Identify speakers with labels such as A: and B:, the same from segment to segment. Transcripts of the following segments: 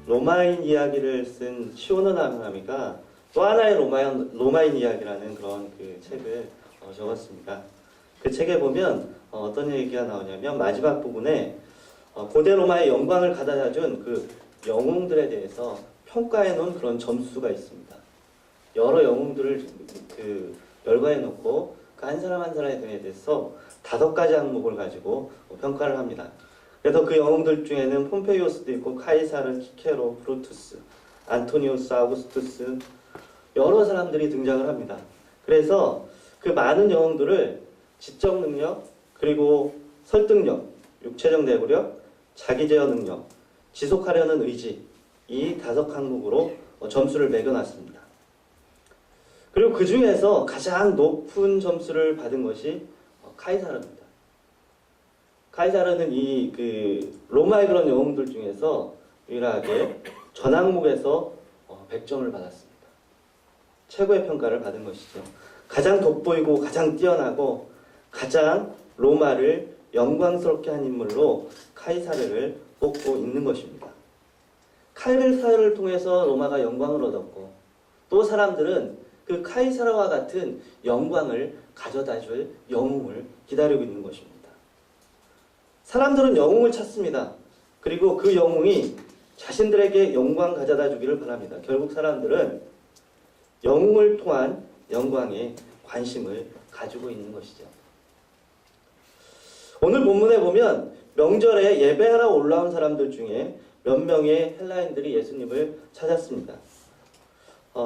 A: 로마인 이야기를 쓴 시오노 나무나미가 또 하나의 로마인 이야기라는 그런 그 책을 적었습니다. 그 책에 보면 어떤 얘기가 나오냐면 마지막 부분에 고대 로마의 영광을 가져다준 그 영웅들에 대해서 평가해 놓은 그런 점수가 있습니다. 여러 영웅들을 열거해 놓고 그 한 사람 한 사람에 대해서 5가지 항목을 가지고 평가를 합니다. 그래서 그 영웅들 중에는 폼페이오스도 있고 카이사르, 키케로, 브루투스, 안토니우스, 아우구스투스 여러 사람들이 등장을 합니다. 그래서 그 많은 영웅들을 지적 능력, 그리고 설득력, 육체적 내구력, 자기 제어 능력, 지속하려는 의지 이 5항목으로 점수를 매겨놨습니다. 그리고 그 중에서 가장 높은 점수를 받은 것이 카이사르입니다. 카이사르는 로마의 그런 영웅들 중에서 유일하게 전 항목에서 100점을 받았습니다. 최고의 평가를 받은 것이죠. 가장 돋보이고 가장 뛰어나고 가장 로마를 영광스럽게 한 인물로 카이사르를 뽑고 있는 것입니다. 카이사르를 통해서 로마가 영광을 얻었고 또 사람들은 그 카이사르와 같은 영광을 가져다줄 영웅을 기다리고 있는 것입니다. 사람들은 영웅을 찾습니다. 그리고 그 영웅이 자신들에게 영광 가져다 주기를 바랍니다. 결국 사람들은 영웅을 통한 영광에 관심을 가지고 있는 것이죠. 오늘 본문에 보면 명절에 예배하러 올라온 사람들 중에 몇 명의 헬라인들이 예수님을 찾았습니다.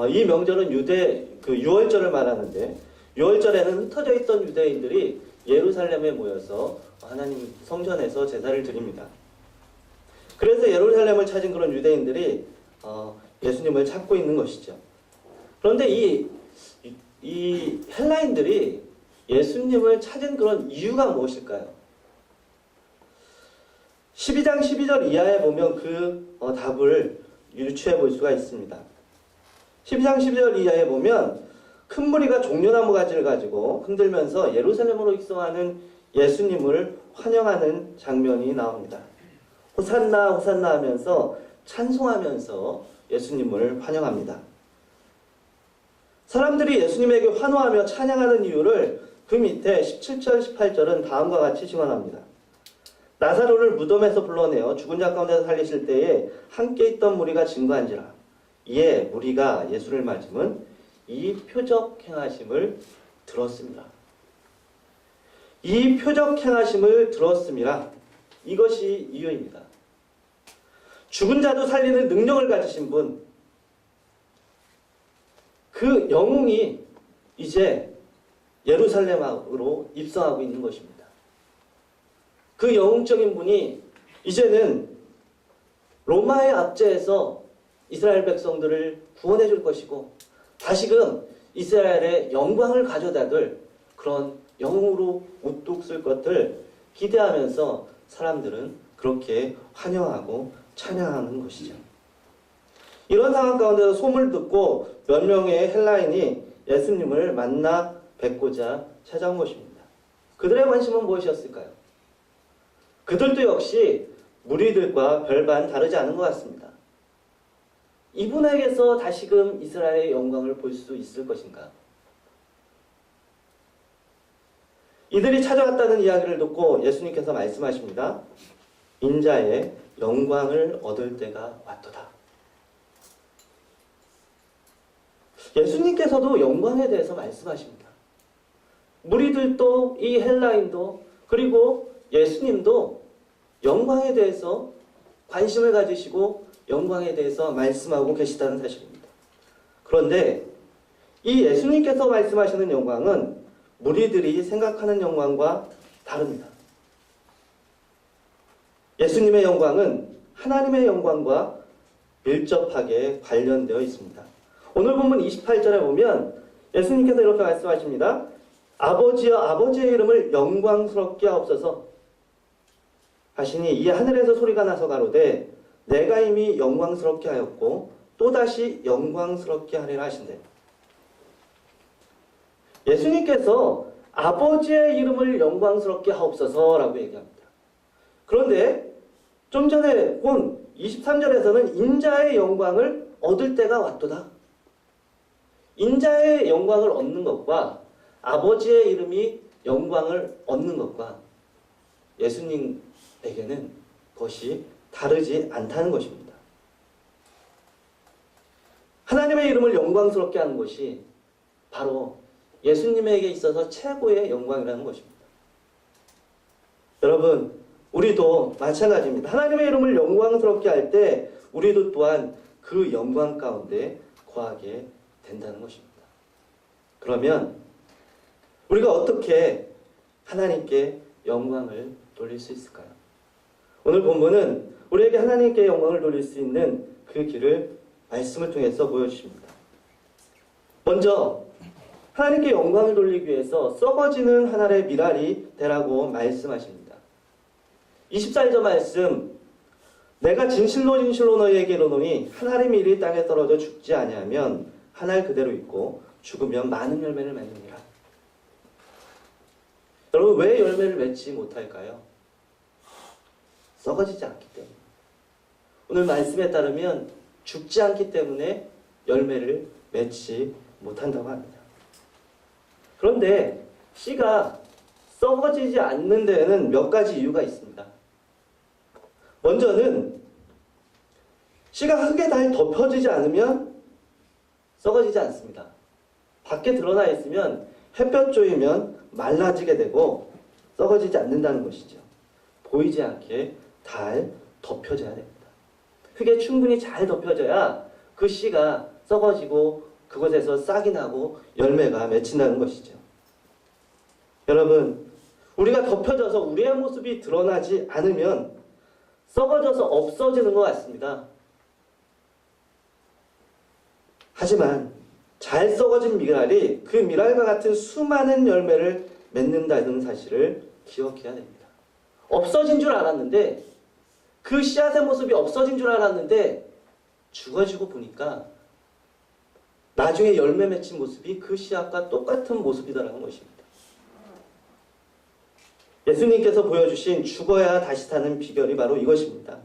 A: 이 명절은 유월절을 말하는데 유월절에는 흩어져 있던 유대인들이 예루살렘에 모여서 하나님 성전에서 제사를 드립니다. 그래서 예루살렘을 찾은 그런 유대인들이 예수님을 찾고 있는 것이죠. 그런데 이 헬라인들이 예수님을 찾은 그런 이유가 무엇일까요? 12장 12절 이하에 보면 그 답을 유추해 볼 수가 있습니다. 12장 12절 이하에 보면 큰 무리가 종려나무 가지를 가지고 흔들면서 예루살렘으로 입성하는 예수님을 환영하는 장면이 나옵니다. 호산나 호산나 하면서 찬송하면서 예수님을 환영합니다. 사람들이 예수님에게 환호하며 찬양하는 이유를 그 밑에 17절 18절은 다음과 같이 증언합니다. 나사로를 무덤에서 불러내어 죽은 자 가운데서 살리실 때에 함께 있던 무리가 증거한지라. 이에 무리가 예수를 맞으면 이 표적 행하심을 들었습니다. 이 표적 행하심을 들었습니다. 이것이 이유입니다. 죽은 자도 살리는 능력을 가지신 분, 그 영웅이 이제 예루살렘으로 입성하고 있는 것입니다. 그 영웅적인 분이 이제는 로마의 압제에서 이스라엘 백성들을 구원해 줄 것이고 다시금 이스라엘의 영광을 가져다 줄 그런 영웅으로 우뚝 쓸 것을 기대하면서 사람들은 그렇게 환영하고 찬양하는 것이죠. 이런 상황 가운데서 소문을 듣고 몇 명의 헬라인이 예수님을 만나 뵙고자 찾아온 것입니다. 그들의 관심은 무엇이었을까요? 그들도 역시 무리들과 별반 다르지 않은 것 같습니다. 이분에게서 다시금 이스라엘의 영광을 볼 수 있을 것인가? 이들이 찾아왔다는 이야기를 듣고 예수님께서 말씀하십니다. 인자의 영광을 얻을 때가 왔도다. 예수님께서도 영광에 대해서 말씀하십니다. 무리들도 이 헬라인도 그리고 예수님도 영광에 대해서 관심을 가지시고 영광에 대해서 말씀하고 계시다는 사실입니다. 그런데 이 예수님께서 말씀하시는 영광은 무리들이 생각하는 영광과 다릅니다. 예수님의 영광은 하나님의 영광과 밀접하게 관련되어 있습니다. 오늘 본문 28절에 보면 예수님께서 이렇게 말씀하십니다. 아버지여 아버지의 이름을 영광스럽게 하옵소서 하시니 이 하늘에서 소리가 나서 가로되 내가 이미 영광스럽게 하였고 또다시 영광스럽게 하리라 하신대. 예수님께서 아버지의 이름을 영광스럽게 하옵소서라고 얘기합니다. 그런데 좀 전에 본 23절에서는 인자의 영광을 얻을 때가 왔도다. 인자의 영광을 얻는 것과 아버지의 이름이 영광을 얻는 것과 예수님에게는 그것이 다르지 않다는 것입니다. 하나님의 이름을 영광스럽게 하는 것이 바로 예수님에게 있어서 최고의 영광이라는 것입니다. 여러분, 우리도 마찬가지입니다. 하나님의 이름을 영광스럽게 할 때 우리도 또한 그 영광 가운데 거하게 된다는 것입니다. 그러면 우리가 어떻게 하나님께 영광을 돌릴 수 있을까요? 오늘 본문은 우리에게 하나님께 영광을 돌릴 수 있는 그 길을 말씀을 통해서 보여주십니다. 먼저 하나님께 영광을 돌리기 위해서 썩어지는 한 알의 밀알이 되라고 말씀하십니다. 24절 말씀, 내가 진실로 진실로 너희에게 이르노니 한 알의 밀이 땅에 떨어져 죽지 아니하면 한 알 그대로 있고 죽으면 많은 열매를 맺느니라. 여러분, 왜 열매를 맺지 못할까요? 썩어지지 않기 때문에. 오늘 말씀에 따르면 죽지 않기 때문에 열매를 맺지 못한다고 합니다. 그런데 씨가 썩어지지 않는 데에는 몇 가지 이유가 있습니다. 먼저는 씨가 흙에 잘 덮여지지 않으면 썩어지지 않습니다. 밖에 드러나 있으면 햇볕 조이면 말라지게 되고 썩어지지 않는다는 것이죠. 보이지 않게 잘 덮여져야 됩니다. 흙에 충분히 잘 덮여져야 그 씨가 썩어지고 그곳에서 싹이 나고 열매가 맺힌다는 것이죠. 여러분, 우리가 덮여져서 우리의 모습이 드러나지 않으면 썩어져서 없어지는 것 같습니다. 하지만 잘 썩어진 밀알이 그 밀알과 같은 수많은 열매를 맺는다는 사실을 기억해야 됩니다. 없어진 줄 알았는데, 그 씨앗의 모습이 없어진 줄 알았는데 죽어지고 보니까 나중에 열매 맺힌 모습이 그 씨앗과 똑같은 모습이다라는 것입니다. 예수님께서 보여주신 죽어야 다시 사는 비결이 바로 이것입니다.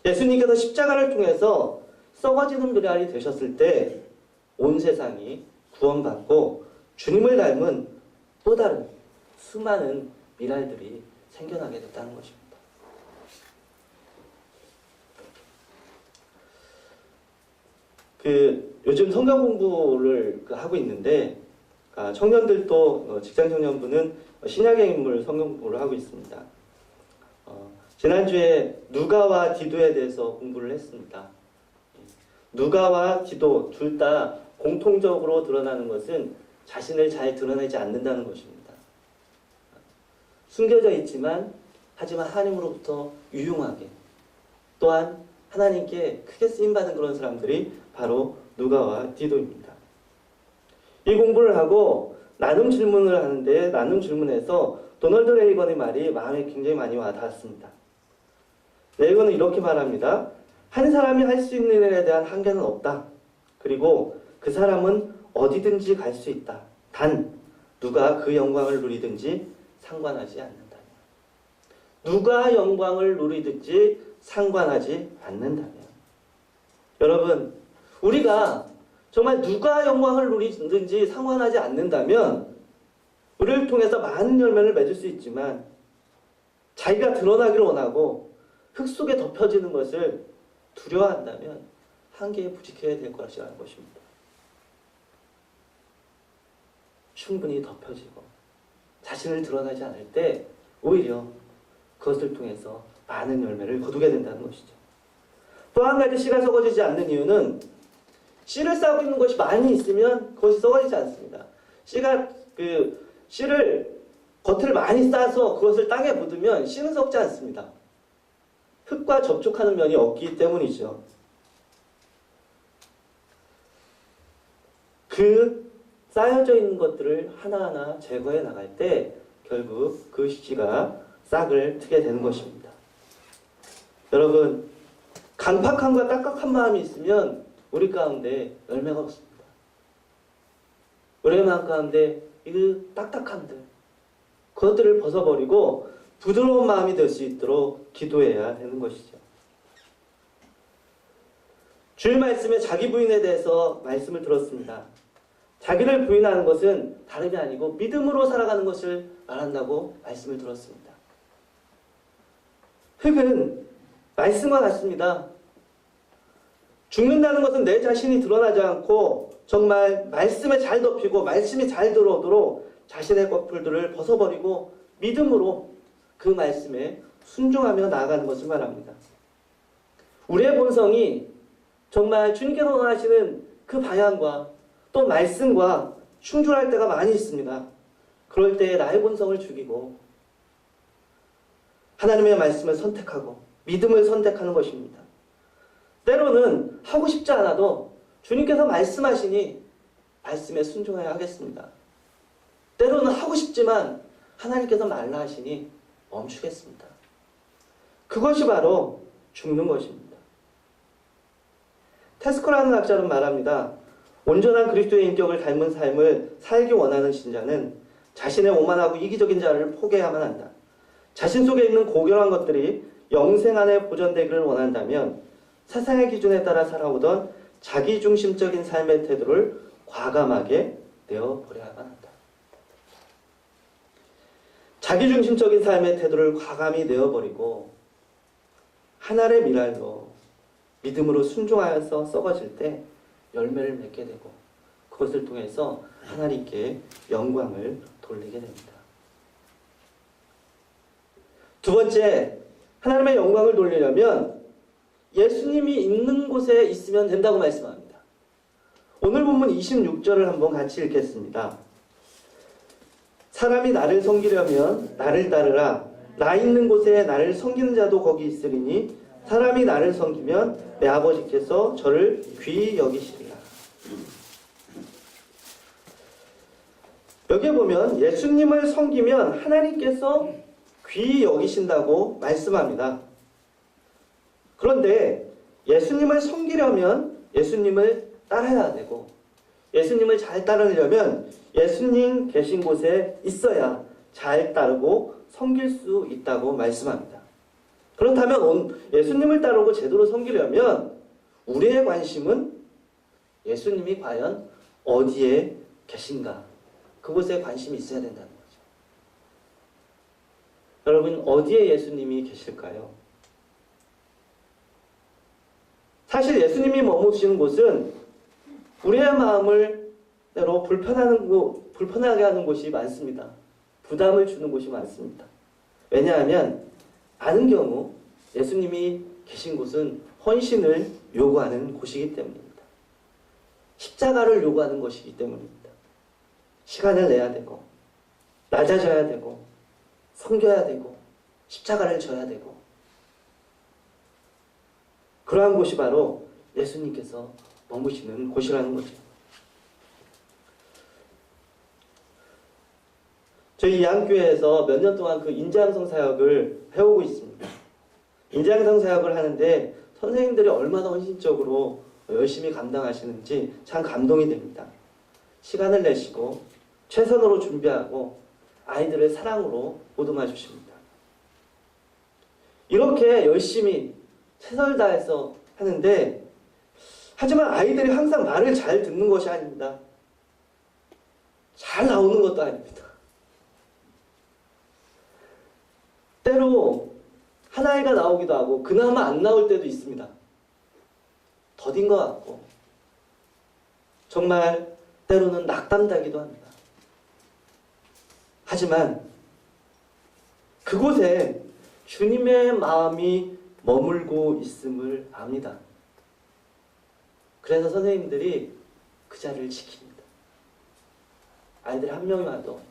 A: 예수님께서 십자가를 통해서 썩어지는 밀알이 되셨을 때 온 세상이 구원받고 주님을 닮은 또 다른 수많은 밀알들이 생겨나게 됐다는 것입니다. 요즘 성경 공부를 하고 있는데 청년들도 직장 청년부는 신약의 인물 성경 공부를 하고 있습니다. 지난주에 누가와 디도에 대해서 공부를 했습니다. 누가와 디도 둘 다 공통적으로 드러나는 것은 자신을 잘 드러내지 않는다는 것입니다. 숨겨져 있지만 하지만 하나님으로부터 유용하게 또한 하나님께 크게 쓰임받은 그런 사람들이 바로 누가와 디도입니다. 이 공부를 하고 나눔 질문을 하는데 나눔 질문에서 도널드 레이건의 말이 마음에 굉장히 많이 와닿았습니다. 레이건은 이렇게 말합니다. 한 사람이 할 수 있는 일에 대한 한계는 없다. 그리고 그 사람은 어디든지 갈 수 있다. 단 누가 그 영광을 누리든지 상관하지 않는다. 누가 영광을 누리든지 상관하지 않는다면. 여러분, 우리가 정말 누가 영광을 누리든지 상관하지 않는다면 우리를 통해서 많은 열매를 맺을 수 있지만 자기가 드러나기를 원하고 흙 속에 덮여지는 것을 두려워한다면 한계에 부딪혀야 될 것이라는 것입니다. 충분히 덮여지고 자신을 드러나지 않을 때 오히려 그것을 통해서 많은 열매를 거두게 된다는 것이죠. 또 한 가지 씨가 썩어지지 않는 이유는 씨를 싸고 있는 것이 많이 있으면 그것이 썩어지지 않습니다. 씨를 겉을 많이 싸서 그것을 땅에 묻으면 씨는 썩지 않습니다. 흙과 접촉하는 면이 없기 때문이죠. 그 쌓여져 있는 것들을 하나하나 제거해 나갈 때 결국 그 씨가 싹을 트게 되는 것입니다. 여러분, 강팍함과 딱딱한 마음이 있으면 우리 가운데 열매가 없습니다. 우리의 마음 가운데 이 딱딱함들, 그것들을 벗어버리고 부드러운 마음이 될 수 있도록 기도해야 되는 것이죠. 주일 말씀에 자기 부인에 대해서 말씀을 들었습니다. 자기를 부인하는 것은 다름이 아니고 믿음으로 살아가는 것을 말한다고 말씀을 들었습니다. 흙은 말씀과 같습니다. 죽는다는 것은 내 자신이 드러나지 않고 정말 말씀에 잘 덮이고 말씀이 잘 들어오도록 자신의 꺼풀들을 벗어버리고 믿음으로 그 말씀에 순종하며 나아가는 것을 말합니다. 우리의 본성이 정말 주님께서 원하시는 그 방향과 또 말씀과 충돌할 때가 많이 있습니다. 그럴 때 나의 본성을 죽이고 하나님의 말씀을 선택하고 믿음을 선택하는 것입니다. 때로는 하고 싶지 않아도 주님께서 말씀하시니 말씀에 순종해야 하겠습니다. 때로는 하고 싶지만 하나님께서 말라 하시니 멈추겠습니다. 그것이 바로 죽는 것입니다. 테스코라는 학자는 말합니다. 온전한 그리스도의 인격을 닮은 삶을 살기 원하는 신자는 자신의 오만하고 이기적인 자를 포기해야만 한다. 자신 속에 있는 고결한 것들이 영생 안에 보존되기를 원한다면 세상의 기준에 따라 살아오던 자기중심적인 삶의 태도를 과감하게 내어버려야만 한다. 자기중심적인 삶의 태도를 과감히 내어버리고 하나의 미랄로 믿음으로 순종하여서 썩어질 때 열매를 맺게 되고 그것을 통해서 하나님께 영광을 돌리게 됩니다. 두 번째, 하나님의 영광을 돌리려면 예수님이 있는 곳에 있으면 된다고 말씀합니다. 오늘 본문 26절을 한번 같이 읽겠습니다. 사람이 나를 섬기려면 나를 따르라. 나 있는 곳에 나를 섬기는 자도 거기 있으리니 사람이 나를 섬기면 내 아버지께서 저를 귀히 여기시리라. 여기에 보면 예수님을 섬기면 하나님께서 귀히 여기신다고 말씀합니다. 그런데 예수님을 섬기려면 예수님을 따라야 되고 예수님을 잘 따르려면 예수님 계신 곳에 있어야 잘 따르고 섬길 수 있다고 말씀합니다. 그렇다면 예수님을 따르고 제대로 섬기려면 우리의 관심은 예수님이 과연 어디에 계신가? 그곳에 관심이 있어야 된다는 거죠. 여러분, 어디에 예수님이 계실까요? 사실 예수님이 머무시는 곳은 우리의 마음을 때로 불편하게 하는 곳이 많습니다. 부담을 주는 곳이 많습니다. 왜냐하면 많은 경우 예수님이 계신 곳은 헌신을 요구하는 곳이기 때문입니다. 십자가를 요구하는 것이기 때문입니다. 시간을 내야 되고 낮아져야 되고 섬겨야 되고 십자가를 져야 되고 그러한 곳이 바로 예수님께서 머무시는 곳이라는 거죠. 저희 이한교회에서 몇 년 동안 그 인자양성 사역을 해오고 있습니다. 인자양성 사역을 하는데 선생님들이 얼마나 헌신적으로 열심히 감당하시는지 참 감동이 됩니다. 시간을 내시고 최선으로 준비하고 아이들을 사랑으로 보듬어 주십니다. 이렇게 열심히 최선을 다해서 하는데 하지만 아이들이 항상 말을 잘 듣는 것이 아닙니다. 잘 나오는 것도 아닙니다. 때로 한 아이가 나오기도 하고 그나마 안 나올 때도 있습니다. 더딘 것 같고 정말 때로는 낙담자기도 합니다. 하지만 그곳에 주님의 마음이 머물고 있음을 압니다. 그래서 선생님들이 그 자리를 지킵니다. 아이들이 한 명이 와도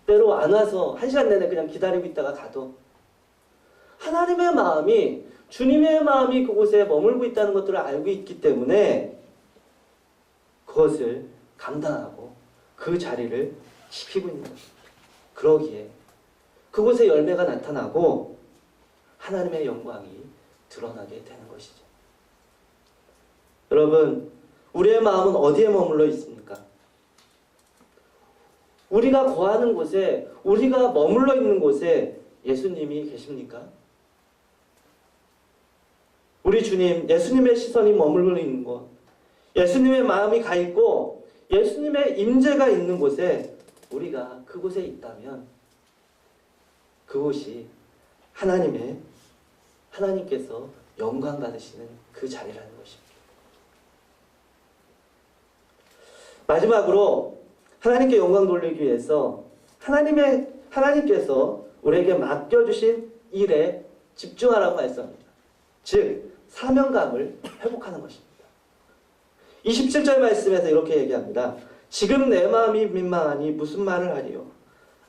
A: 때로 안 와서 1시간 내내 그냥 기다리고 있다가 가도 하나님의 마음이 주님의 마음이 그곳에 머물고 있다는 것들을 알고 있기 때문에 그것을 감당하고 그 자리를 지키고 있는 것입니다. 그러기에 그곳에 열매가 나타나고 하나님의 영광이 드러나게 되는 것이죠. 여러분, 우리의 마음은 어디에 머물러 있습니까? 우리가 거하는 곳에, 우리가 머물러 있는 곳에 예수님이 계십니까? 우리 주님, 예수님의 시선이 머물러 있는 곳, 예수님의 마음이 가 있고 예수님의 임재가 있는 곳에 우리가 그곳에 있다면 그곳이 하나님께서 영광 받으시는 그 자리라는 것입니다. 마지막으로 하나님께 영광 돌리기 위해서 하나님께서 우리에게 맡겨주신 일에 집중하라고 말씀합니다. 즉 사명감을 회복하는 것입니다. 27절 말씀에서 이렇게 얘기합니다. 지금 내 마음이 민망하니 무슨 말을 하리요.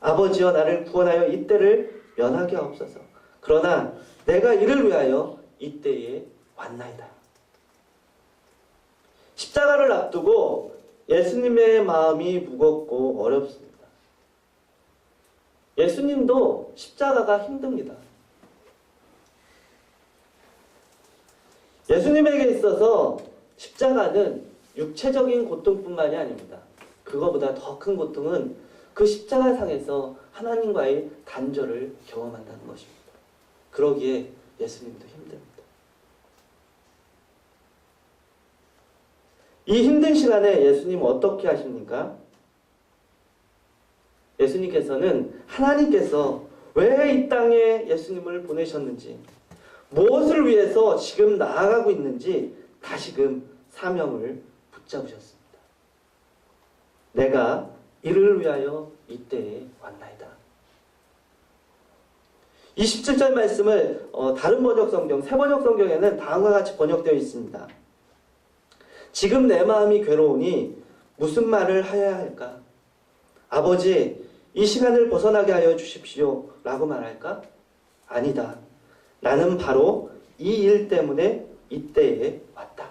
A: 아버지여 나를 구원하여 이때를 면하게 하옵소서. 그러나 내가 이를 위하여 이때에 왔나이다. 십자가를 앞두고 예수님의 마음이 무겁고 어렵습니다. 예수님도 십자가가 힘듭니다. 예수님에게 있어서 십자가는 육체적인 고통뿐만이 아닙니다. 그거보다 더 큰 고통은 그 십자가상에서 하나님과의 단절을 경험한다는 것입니다. 그러기에 예수님도 힘듭니다. 이 힘든 시간에 예수님 어떻게 하십니까? 예수님께서는 하나님께서 왜 이 땅에 예수님을 보내셨는지, 무엇을 위해서 지금 나아가고 있는지 다시금 사명을 붙잡으셨습니다. 내가 이를 위하여 이때에 왔나이다. 27절 말씀을 다른 번역 성경, 새 번역 성경에는 다음과 같이 번역되어 있습니다. 지금 내 마음이 괴로우니 무슨 말을 하여야 할까? 아버지, 이 시간을 벗어나게 하여 주십시오. 라고 말할까? 아니다. 나는 바로 이 일 때문에 이때에 왔다.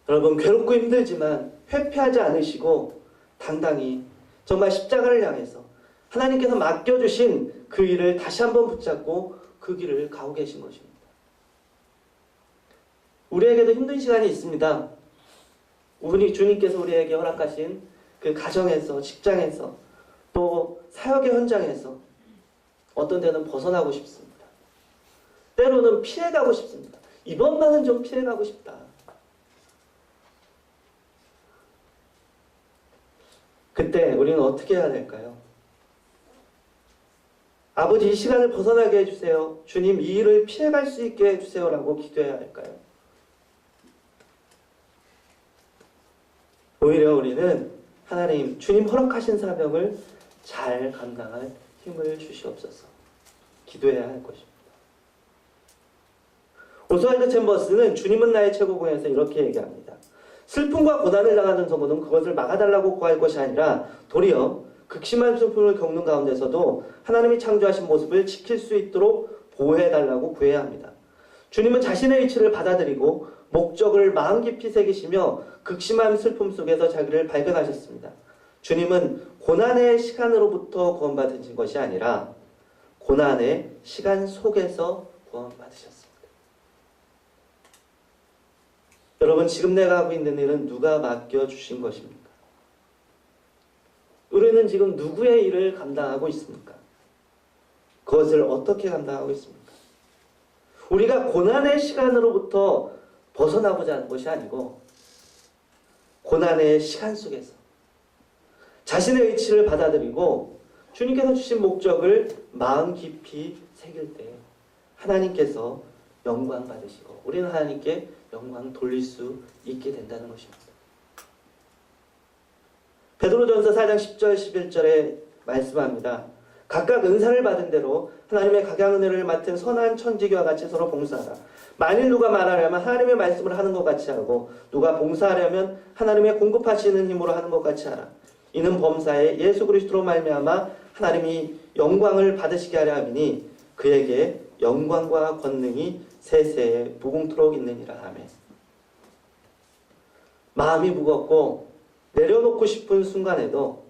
A: 여러분, 괴롭고 힘들지만 회피하지 않으시고 당당히 정말 십자가를 향해서 하나님께서 맡겨주신 그 일을 다시 한번 붙잡고 그 길을 가고 계신 것입니다. 우리에게도 힘든 시간이 있습니다. 우리 주님께서 우리에게 허락하신 그 가정에서, 직장에서, 또 사역의 현장에서 어떤 때는 벗어나고 싶습니다. 때로는 피해가고 싶습니다. 이번만은 좀 피해가고 싶다. 그때 우리는 어떻게 해야 될까요? 아버지, 이 시간을 벗어나게 해주세요. 주님, 이 일을 피해갈 수 있게 해주세요. 라고 기도해야 할까요? 오히려 우리는 하나님, 주님 허락하신 사명을 잘 감당할 힘을 주시옵소서. 기도해야 할 것입니다. 오스왈드 챔버스는 주님은 나의 최고봉에서 이렇게 얘기합니다. 슬픔과 고난을 당하는 성도는 그것을 막아달라고 구할 것이 아니라 도리어 극심한 슬픔을 겪는 가운데서도 하나님이 창조하신 모습을 지킬 수 있도록 보호해달라고 구해야 합니다. 주님은 자신의 위치를 받아들이고 목적을 마음 깊이 새기시며 극심한 슬픔 속에서 자기를 발견하셨습니다. 주님은 고난의 시간으로부터 구원받으신 것이 아니라 고난의 시간 속에서 구원받으셨습니다. 여러분, 지금 내가 하고 있는 일은 누가 맡겨주신 것입니까? 우리는 지금 누구의 일을 감당하고 있습니까? 그것을 어떻게 감당하고 있습니까? 우리가 고난의 시간으로부터 벗어나고자 하는 것이 아니고 고난의 시간 속에서 자신의 위치를 받아들이고 주님께서 주신 목적을 마음 깊이 새길 때 하나님께서 영광 받으시고 우리는 하나님께 영광 돌릴 수 있게 된다는 것입니다. 베드로전서 4장 10절 11절에 말씀합니다. 각각 은사를 받은 대로 하나님의 각양 은혜를 맡은 선한 천지기와 같이 서로 봉사하라. 만일 누가 말하려면 하나님의 말씀을 하는 것 같이 하고 누가 봉사하려면 하나님의 공급하시는 힘으로 하는 것 같이 하라. 이는 범사에 예수 그리스도로 말미암아 하나님이 영광을 받으시게 하려 함이니 그에게 영광과 권능이 세세에 무궁토록 있느니라. 아멘. 마음이 무겁고 내려놓고 싶은 순간에도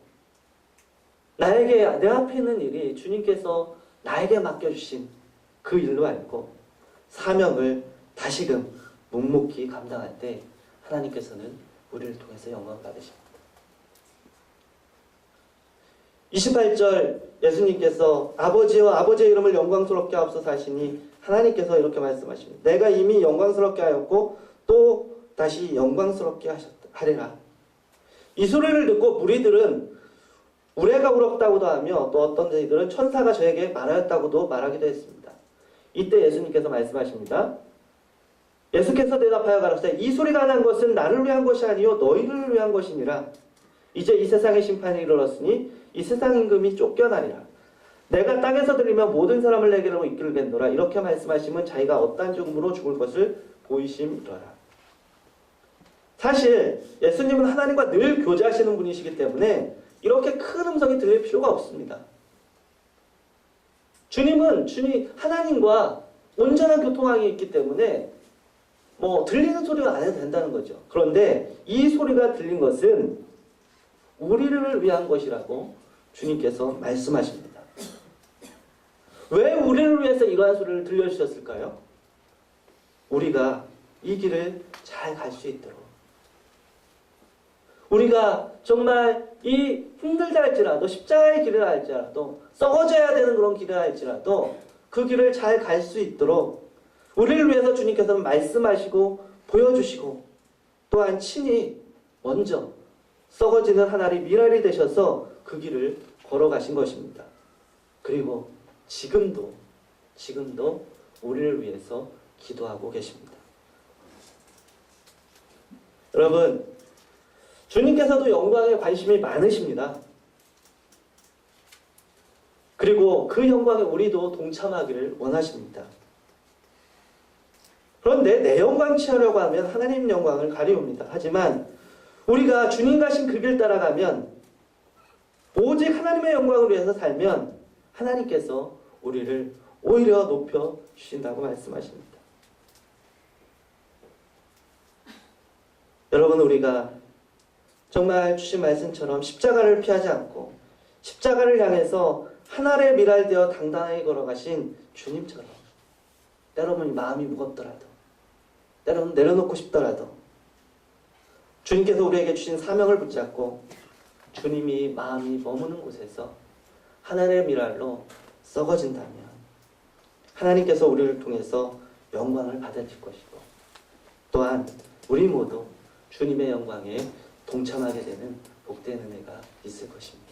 A: 나에게 내 앞에 있는 일이 주님께서 나에게 맡겨주신 그 일로 알고 사명을 다시금 묵묵히 감당할 때 하나님께서는 우리를 통해서 영광 받으십니다. 28절 예수님께서 아버지여 아버지의 이름을 영광스럽게 하옵소서 하시니 하나님께서 이렇게 말씀하십니다. 내가 이미 영광스럽게 하였고 또 다시 영광스럽게 하리라. 이 소리를 듣고 무리들은 우레가 울었다고도 하며 또 어떤 저희들은 천사가 저에게 말하였다고도 말하기도 했습니다. 이때 예수님께서 말씀하십니다. 예수께서 대답하여 가라사대 이 소리가 난 것은 나를 위한 것이 아니요 너희를 위한 것이니라. 이제 이 세상의 심판이 이르렀으니 이 세상 임금이 쫓겨나리라. 내가 땅에서 들리면 모든 사람을 내게로 이끌겠노라. 이렇게 말씀하시면 자기가 어떠한 죽음으로 죽을 것을 보이심이더라. 사실 예수님은 하나님과 늘 교제하시는 분이시기 때문에 이렇게 큰 음성이 들릴 필요가 없습니다. 주님은 하나님과 온전한 교통망이 있기 때문에 들리는 소리가 안 해도 된다는 거죠. 그런데 이 소리가 들린 것은 우리를 위한 것이라고 주님께서 말씀하십니다. 왜 우리를 위해서 이러한 소리를 들려주셨을까요? 우리가 이 길을 잘 갈 수 있도록, 우리가 정말 이 힘들다 할지라도 십자가의 길을 할지라도 썩어져야 되는 그런 길을 할지라도 그 길을 잘 갈 수 있도록 우리를 위해서 주님께서는 말씀하시고 보여주시고 또한 친히 먼저 썩어지는 하나의 미랄이 되셔서 그 길을 걸어가신 것입니다. 그리고 지금도 우리를 위해서 기도하고 계십니다. 여러분, 주님께서도 영광에 관심이 많으십니다. 그리고 그 영광에 우리도 동참하기를 원하십니다. 그런데 내 영광 취하려고 하면 하나님 영광을 가리웁니다. 하지만 우리가 주님 가신 그 길 따라가면 오직 하나님의 영광을 위해서 살면 하나님께서 우리를 오히려 높여 주신다고 말씀하십니다. 여러분, 우리가 정말 주신 말씀처럼 십자가를 피하지 않고 십자가를 향해서 하늘의 미랄되어 당당하게 걸어가신 주님처럼 때로는 마음이 무겁더라도 때로는 내려놓고 싶더라도 주님께서 우리에게 주신 사명을 붙잡고 주님이 마음이 머무는 곳에서 하늘의 미랄로 썩어진다면 하나님께서 우리를 통해서 영광을 받으실 것이고 또한 우리 모두 주님의 영광에 동참하게 되는 복된 은혜가 있을 것입니다.